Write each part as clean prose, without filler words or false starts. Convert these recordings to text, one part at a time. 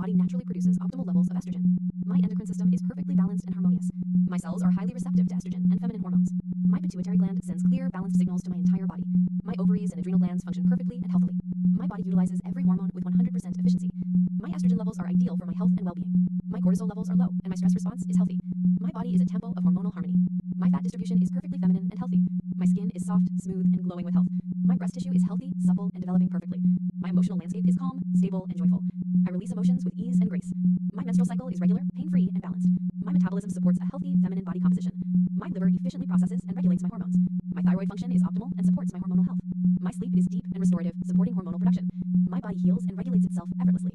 body naturally produces optimal levels of estrogen. My endocrine system is perfectly balanced and harmonious. My cells are highly receptive to estrogen and feminine hormones. My pituitary gland sends clear, balanced signals to my entire body. My ovaries and adrenal glands function perfectly and healthily. My body utilizes every hormone with 100% efficiency. My estrogen levels are ideal for my health and well-being. My cortisol levels are low, and my stress response is healthy. My body is a temple of hormonal harmony. My fat distribution is perfectly feminine and healthy. My skin is soft, smooth, and glowing with health. My breast tissue is healthy, supple, and developing perfectly. My emotional landscape is calm, stable, and joyful. I release emotions with ease and grace. My menstrual cycle is regular, pain-free, and balanced. My metabolism supports a healthy, feminine body composition. My liver efficiently processes and regulates my hormones. My thyroid function is optimal and supports my hormonal health. My sleep is deep and restorative, supporting hormonal production. My body heals and regulates itself effortlessly.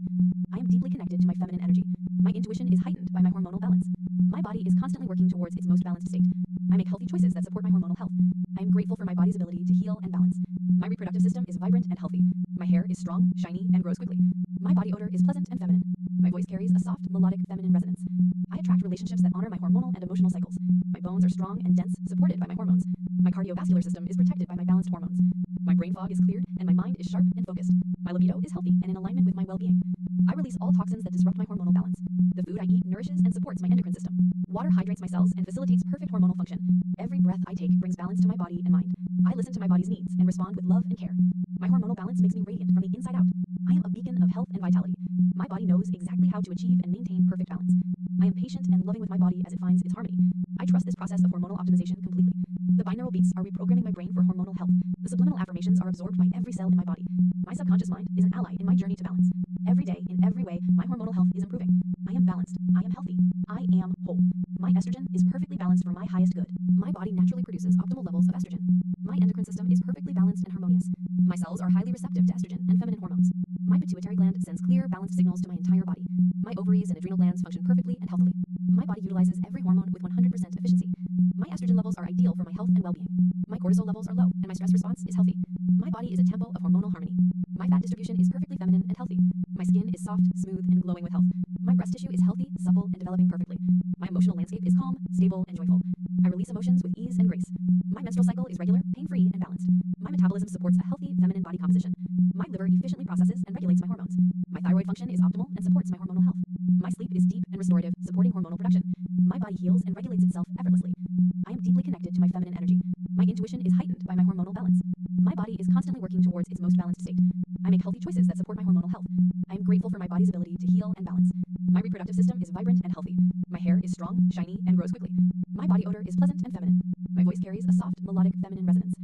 I am deeply connected to my feminine energy. My intuition is heightened by my hormonal balance. My body is constantly working towards its most balanced state. I make healthy choices that support my hormonal health. I am grateful for my body's ability to heal and balance. My reproductive system is vibrant and healthy. My hair is strong, shiny, and grows quickly. My body odor is pleasant and feminine. My voice carries a soft, melodic, feminine resonance. I attract relationships that honor my hormonal and emotional cycles. My bones are strong and dense, supported by my hormones. My cardiovascular system is protected by my balanced hormones. My brain fog is cleared, and my mind is sharp and focused. My libido is healthy and in alignment with my well-being. I release all toxins that disrupt my hormonal balance. The food I eat nourishes and supports my endocrine system. Water hydrates my cells and facilitates perfect hormonal function. Every breath I take brings balance to my body and mind. I listen to my body's needs and respond with love and care. My hormonal balance makes me radiant from the inside out. I am a beacon of health and vitality. My body knows exactly how to achieve and maintain perfect balance. I am patient and loving with my body as it finds its harmony. I trust this process of hormonal optimization completely. The binaural beats are reprogramming my brain for hormonal health. The subliminal affirmations are absorbed by every cell in my body. My subconscious mind is an ally in my journey to balance. Every day, in every way, my hormonal health is improving. I am balanced. I am healthy. I am whole. My estrogen is perfectly balanced for my highest good. My body naturally produces optimal levels of estrogen. My endocrine system is perfectly balanced and harmonious. My cells are highly receptive to estrogen and feminine hormones. My pituitary gland sends clear, balanced signals to my entire body. My ovaries and adrenal glands function perfectly and healthily. My body utilizes every hormone with 100% efficiency. My estrogen levels are ideal for my health and well-being. My cortisol levels are low, and my stress response is healthy. My body is a temple of hormonal harmony. My fat distribution is perfectly feminine and healthy. My skin is soft, smooth, and glowing with health. My breast tissue is healthy, supple, and developing perfectly. My emotional landscape is calm, stable, and joyful. I release emotions with ease and grace. My menstrual cycle is regular, pain-free, and balanced. My metabolism supports a healthy, feminine body composition. My liver efficiently processes and regulates my hormones. My thyroid function is optimal and supports my hormonal health. My sleep is deep and restorative, supporting hormonal production. My body heals and regulates itself effortlessly. I am deeply connected to my feminine energy. My intuition is heightened by my hormonal balance. My body is constantly working towards its most balanced state. I make healthy choices that support my hormonal health. I am grateful for my body's ability to heal and balance. My reproductive system is vibrant and healthy. My hair is strong, shiny, and grows quickly. My body odor is pleasant and feminine. My voice carries a soft, melodic, feminine resonance.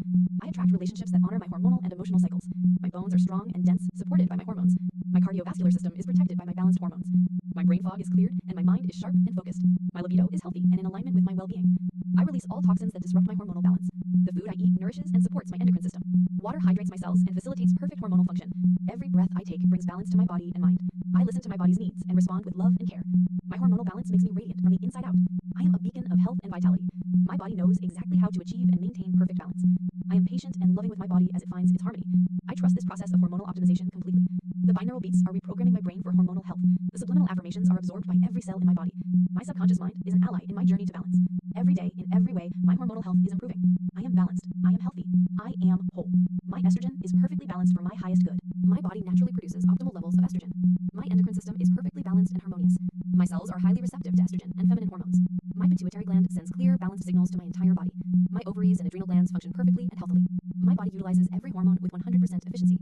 I attract relationships that honor my hormonal and emotional cycles. My bones are strong and dense, supported by my hormones. My cardiovascular system is protected by my balanced hormones. My brain fog is cleared, and my mind is sharp and focused. My libido is healthy and in alignment with my well-being. I release all toxins that disrupt my hormonal balance. The food I eat nourishes and supports my endocrine system. Water hydrates my cells and facilitates perfect hormonal function. Every breath I take brings balance to my body and mind. I listen to my body's needs and respond with love and care. My hormonal balance makes me radiant from the inside out. I am a beacon of health and vitality. My body knows exactly how to achieve and maintain perfect balance. I am patient and loving with my body as it finds its harmony. I trust this process of hormonal optimization completely. The binaural beats are reprogramming my brain for hormonal health. The subliminal affirmations are absorbed by every cell in my body. My subconscious mind is an ally in my journey to balance. Every day, in every way, my hormonal health is improving. I am balanced. I am healthy. I am whole. My estrogen is perfectly balanced for my highest good. My body naturally produces optimal levels of estrogen. My endocrine system is perfectly balanced and harmonious. My cells are highly receptive to estrogen and feminine hormones. My pituitary gland sends clear, balanced signals to my entire body. My ovaries and adrenal glands function perfectly and healthily. My body utilizes every hormone with 100% efficiency.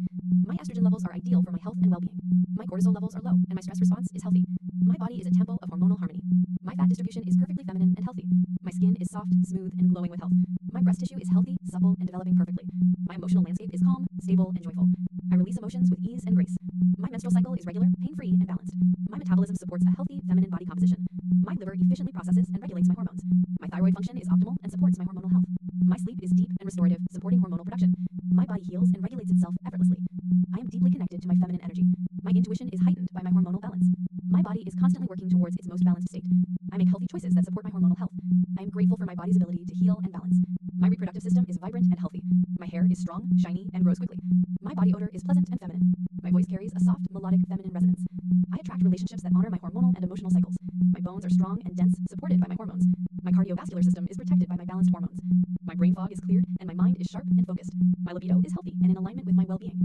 My estrogen levels are ideal for my health and well-being. My cortisol levels are low, and my stress response is healthy. My body is a temple of hormonal harmony. My fat distribution is perfectly feminine and healthy. My skin is soft, smooth, and glowing with health. My breast tissue is healthy, supple, and developing perfectly. My emotional landscape is calm, stable, and joyful. I release emotions with ease and grace. My menstrual cycle is regular, pain-free, and balanced. My metabolism supports a healthy, feminine body composition. My liver efficiently processes and regulates my hormones. My thyroid function is optimal and supports my hormonal health. My sleep is deep and restorative, supporting hormonal production. My body heals and regulates itself effortlessly. I am deeply connected to my feminine energy. My intuition is heightened by my hormonal balance. My body is constantly working towards its most balanced state. I make healthy choices that support my hormonal health. I am grateful for my body's ability to heal and balance. My reproductive system is vibrant and healthy. My hair is strong, shiny, and grows quickly. My body odor is pleasant and feminine. My voice carries a soft, melodic, feminine resonance. I attract relationships that honor my hormonal and emotional cycles. My bones are strong and dense, supported by my hormones. My cardiovascular system is protected by my balanced hormones. My brain fog is cleared, and my mind is sharp and focused. My libido is healthy and in alignment with my well-being.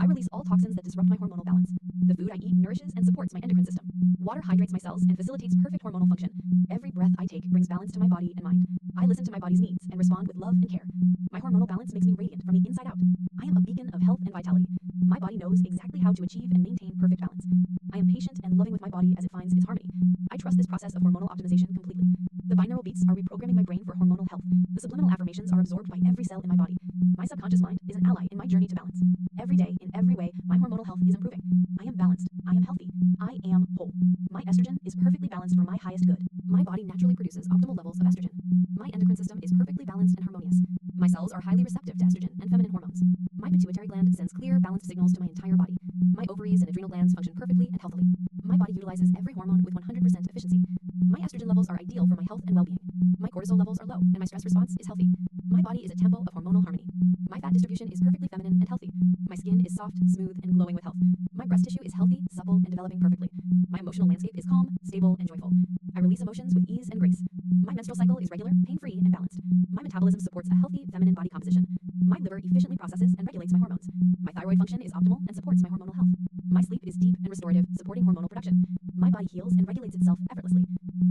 I release all toxins that disrupt my hormonal balance. The food I eat nourishes and supports my endocrine endocrine system. Water hydrates my cells and facilitates perfect hormonal function. Every breath I take brings balance to my body and mind. I listen to my body's needs and respond with love and care. My hormonal balance makes me radiant from the inside out. I am a beacon of health and vitality. My body knows exactly how to achieve and maintain perfect balance. I am patient and loving with my body as it finds its harmony. I trust this process of hormonal optimization completely. The binaural beats are reprogramming my brain for hormonal health. The subliminal affirmations are absorbed by every cell in my body. My subconscious mind is an ally in my journey to balance. Every day, in every way, my hormonal health is improving. I am balanced. I am healthy. I am whole. My estrogen is perfectly balanced for my highest good. My body naturally produces optimal levels of estrogen. My endocrine system is perfectly balanced and harmonious. My cells are highly receptive to estrogen and feminine hormones. My pituitary gland sends clear, balanced signals to my entire body. My ovaries and adrenal glands function perfectly and healthily. My body utilizes every hormone with 100% efficiency. My estrogen levels are ideal for my health and well-being. My cortisol levels are low, and my stress response is healthy. My body is a temple of hormonal harmony. My fat distribution is perfectly feminine and healthy. My skin is soft, smooth, and glowing with health. My breast tissue is healthy, supple, and developing perfectly. My emotional landscape is calm, stable, and joyful. I release emotions with ease and grace. My menstrual cycle is regular, pain-free, and balanced. My metabolism supports a healthy, feminine body composition. My liver efficiently processes and regulates my hormones. My thyroid function is optimal and supports my hormonal health. My sleep is deep and restorative, supporting hormonal production. My body heals and regulates itself effortlessly.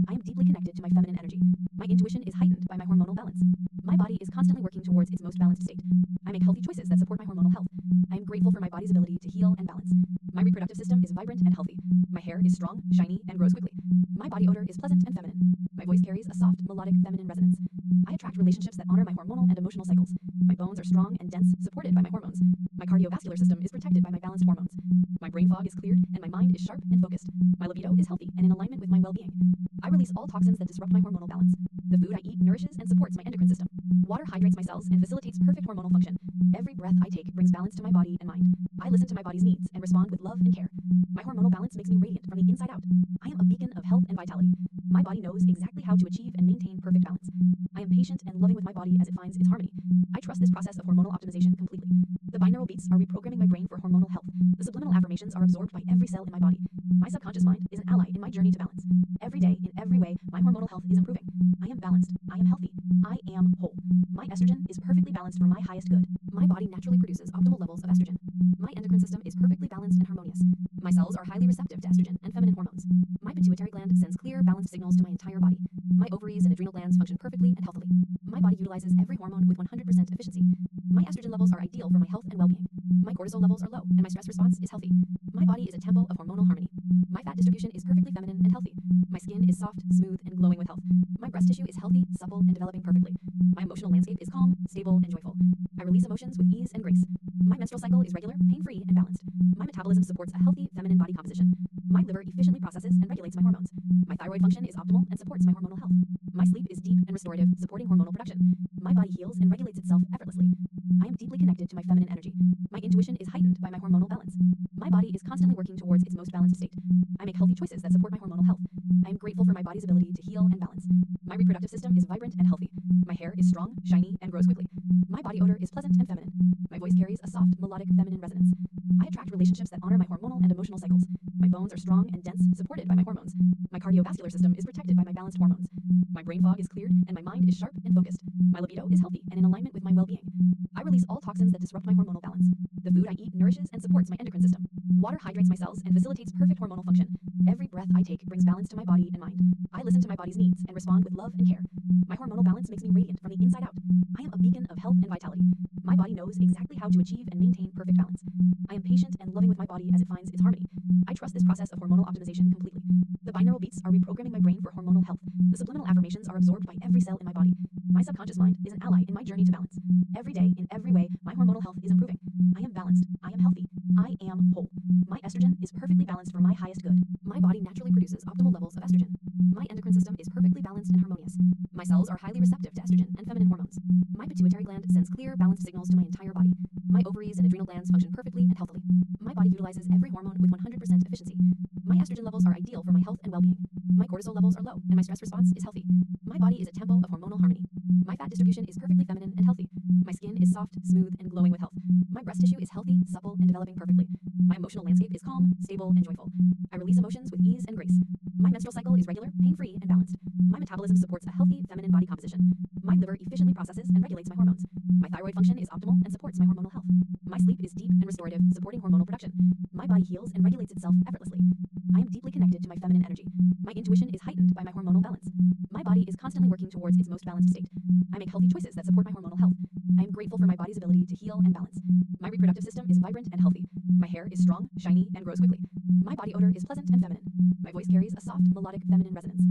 I am deeply connected to my feminine energy. My intuition is heightened by my hormonal balance. My body is constantly working towards its most balanced state. I make healthy choices that support my hormonal health. I am grateful for my body's ability to heal and balance. My reproductive system is vibrant and healthy. My hair is strong, shiny, and grows quickly. My body odor is pleasant and feminine. My voice carries a soft, melodic, feminine resonance. I attract relationships that honor my hormonal and emotional cycles. My bones are strong and dense, supported by my hormones. My cardiovascular system is protected by my balanced hormones. My brain fog is cleared, and my mind is sharp and focused. My libido is healthy and in alignment with my well-being. I release all toxins that disrupt my hormonal balance. The food I eat nourishes and supports my endocrine system. Water hydrates my cells and facilitates perfect hormonal function. Every breath I take brings balance to my body and mind. I listen to my body's needs and respond with love and care. My hormonal balance makes me radiant from the inside out. I am a beacon of health and vitality. My body knows exactly how to achieve and maintain perfect balance. I am patient and loving with my body as it finds its harmony. I trust this process of hormonal optimization completely. The binaural beats are reprogramming my brain for hormonal health. The subliminal affirmations are absorbed by every cell in my body. My subconscious mind is an ally in my journey to balance. Every day, in every way, my hormonal health is improving. I am balanced. I am healthy. I am whole. My estrogen is perfectly balanced for my highest good. My body naturally produces optimal levels of estrogen. My endocrine system is perfectly balanced and harmonious. My cells are highly receptive to estrogen and feminine hormones. My pituitary gland sends clear, balanced signals to my entire body. My ovaries and adrenal glands function perfectly and healthily. My body utilizes every hormone with 100% efficiency. My estrogen levels are ideal for my health and well-being. My cortisol levels are low, and my stress response is healthy. My body is a temple of hormonal harmony. My fat distribution is perfectly feminine and healthy. My skin is soft, smooth, and glowing with health. My breast tissue is healthy, supple, and developing perfectly. My emotional landscape is calm, stable, and joyful. I release emotions with ease and grace. My menstrual cycle is regular, pain-free, and balanced. My metabolism supports a healthy, feminine body composition. My liver efficiently processes and regulates my hormones. My thyroid function is optimal and supports my hormonal health. My sleep is deep and restorative, supporting hormonal production. My body heals and regulates itself effortlessly. I am deeply connected to my feminine energy. My intuition is heightened by my hormonal balance. My body is constantly working towards its most balanced state. I make healthy choices that support my hormonal health. I am grateful for my body's ability to heal and balance. My reproductive system is vibrant and healthy. My hair is strong, shiny, and grows quickly. My body odor is pleasant and feminine. My voice carries a soft, melodic, feminine resonance. I attract relationships that honor my hormonal and emotional cycles. My bones are strong and dense, supported by my hormones. My cardiovascular system is protected by my balanced hormones. My brain fog is cleared, and my mind is sharp and focused. My libido is healthy and in alignment with my well-being. I release all toxins that disrupt my hormonal balance. The food I eat nourishes and supports my endocrine system. Water hydrates my cells and facilitates perfect hormonal function. Every breath I take brings balance to my body and mind. I listen to my body's needs and respond with love and care. My hormonal balance makes me radiant from the inside out. I am a beacon of health and vitality. My body knows exactly how to achieve and maintain perfect balance. I am patient and loving with my body as it finds its harmony. I trust this process of hormonal optimization completely. The binaural beats are reprogramming my brain for hormonal health. The subliminal affirmations are absorbed by every cell in my body. My subconscious mind is an ally in my journey to balance. Every day, in every way, my hormonal health is improving. I am balanced. I am healthy. I am whole. My estrogen is perfectly balanced for my highest good. My body naturally produces optimal levels of estrogen. My endocrine system is perfectly balanced and harmonious. My cells are highly receptive to estrogen and feminine hormones. My pituitary gland sends clear, balanced signals to my entire body. My ovaries and adrenal glands function perfectly and healthily. My body utilizes every hormone with 100% efficiency. My estrogen levels are ideal for my health and well-being. My cortisol levels are low, and my stress response is healthy. My body is a temple of hormonal harmony. My fat distribution is perfectly feminine and healthy. My skin is soft, smooth, and glowing with health. My breast tissue is healthy, supple, and developing perfectly. My emotional landscape is calm, stable, and joyful. I release emotions with ease and grace. My menstrual cycle is regular, pain-free, and and balanced. My metabolism supports a healthy, feminine body composition. My liver efficiently processes and regulates my hormones. My thyroid function is optimal and supports my hormonal health. My sleep is deep and restorative, supporting hormonal production. My body heals and regulates itself effortlessly. I am deeply connected to my feminine energy. My intuition is heightened by my hormonal balance. My body is constantly working towards its most balanced state. I make healthy choices that support my hormonal health. I am grateful for my body's ability to heal and balance. My reproductive system is vibrant and healthy. My hair is strong, shiny, and grows quickly. My body odor is pleasant and feminine. My voice carries a soft, melodic, feminine resonance.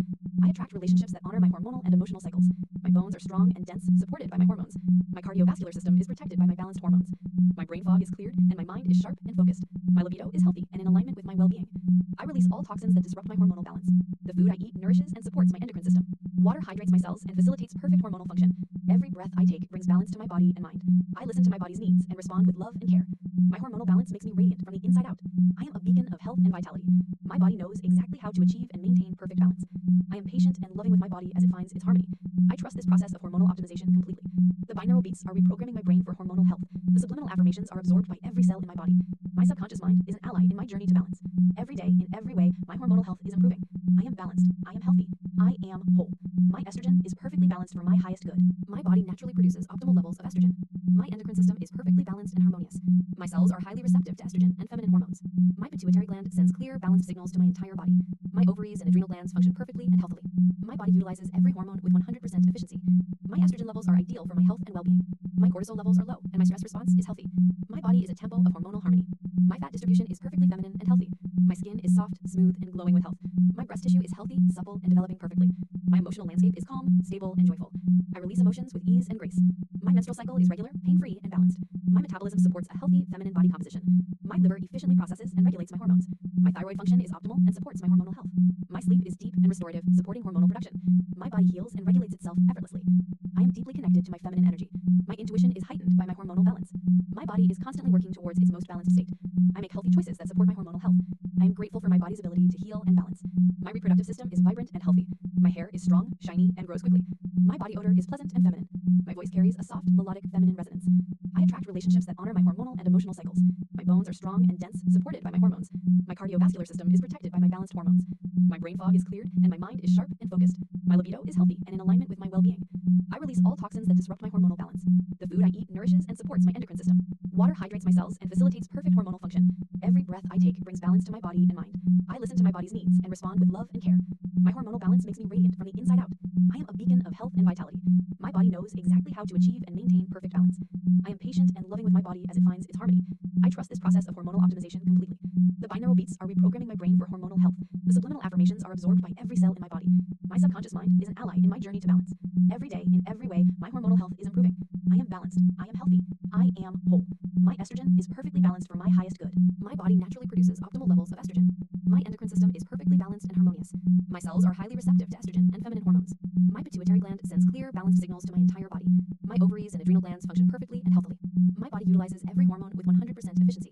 I attract relationships that honor my hormonal and emotional cycles. My bones are strong and dense, supported by my hormones. My cardiovascular system is protected by my balanced hormones. My brain fog is cleared, and my mind is sharp and focused. My libido is healthy and in alignment with my well-being. I release all toxins that disrupt my hormonal balance. The food I eat nourishes and supports my endocrine system. Water hydrates my cells and facilitates perfect hormonal function. Every breath I take brings balance to my body and mind. I listen to my body's needs and respond with love and care. My hormonal balance makes me radiant from the inside out. I am a beacon of health and vitality. My body knows exactly how to achieve and maintain perfect balance. I am patient and loving with my body as it finds its harmony. I trust this process of hormonal optimization completely. The binaural beats are reprogramming my brain for hormonal health. The subliminal affirmations are absorbed by every cell in my body. My subconscious mind is an ally in my journey to balance. Every day, in every way, my hormonal health is improving. I am balanced. I am healthy. I am whole. My estrogen is perfectly balanced for my highest good. My body naturally produces optimal levels of estrogen. My endocrine system is perfectly balanced and harmonious. My cells are highly receptive to estrogen and feminine hormones. My pituitary gland sends clear, balanced signals to my entire body. My ovaries and adrenal glands function perfectly and healthily. My body utilizes every hormone with 100% efficiency. My estrogen levels are ideal for my health and well-being. My cortisol levels are low, and my stress response is healthy. My body is a temple of hormonal harmony. My fat distribution is perfectly feminine and healthy. My skin is soft, smooth, and glowing with health. My breast tissue is healthy, supple, and developing perfectly. My emotional landscape is calm, stable, and joyful. I release emotions with ease and grace. My menstrual cycle is regular, pain-free, and balanced. My metabolism supports a healthy, feminine body composition. My liver efficiently processes and regulates my hormones. My thyroid function is optimal and supports my hormonal health. My sleep is deep and restorative, supporting hormonal production. My body heals and regulates itself effortlessly. I am deeply connected to my feminine energy. My intuition is heightened by my hormonal balance. My body is constantly working towards its most balanced state. I make healthy choices that support my hormonal health. I am grateful for my body's ability to heal and balance. My reproductive system is vibrant and healthy. My hair is strong, shiny, and grows quickly. My body odor is pleasant and feminine. My voice carries a soft, melodic, feminine resonance. I attract relationships that honor my hormonal and emotional cycles. My bones are strong and dense, supported by my hormones. My cardiovascular system is protected by my balanced hormones. My brain fog is cleared, and my mind is sharp and focused. My libido is healthy and in alignment with my well-being. I release all toxins that disrupt my hormonal balance. The food I eat nourishes and supports my endocrine system. Water hydrates my cells and facilitates perfect hormonal function. Every breath I take brings balance to my body and mind. I listen to my body's needs and respond with love and care. My hormonal balance makes me radiant from the inside out. I am a beacon of health and vitality. My body knows exactly how to achieve and maintain perfect balance. I am patient and loving with my body as it finds its harmony. I trust this process of hormonal optimization completely. The binaural beats are reprogramming my brain for hormonal health. The subliminal affirmations are absorbed by every cell in my body. My subconscious mind is an ally in my journey to balance. Every day, in every way, my hormonal health is improving. I am balanced. I am healthy. I am whole. My estrogen is perfectly balanced for my highest good. My body naturally produces optimal levels of estrogen. My endocrine system is perfectly balanced and harmonious. My cells are highly receptive to estrogen and feminine hormones. My pituitary gland sends clear, balanced signals to my entire body. My ovaries and adrenal glands function perfectly and healthily. My body utilizes every hormone with 100% efficiency.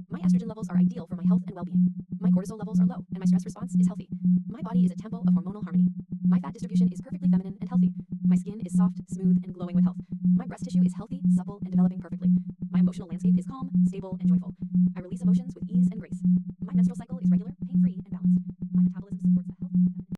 My estrogen levels are ideal for my health and well-being. My cortisol levels are low, and my stress response is healthy. My body is a temple of hormonal harmony. My fat distribution is perfectly feminine and healthy. My skin is soft, smooth, and glowing with health. My breast tissue is healthy, supple, and developing perfectly. My emotional landscape is calm, stable, and joyful. I release emotions with ease and grace. My menstrual cycle is regular,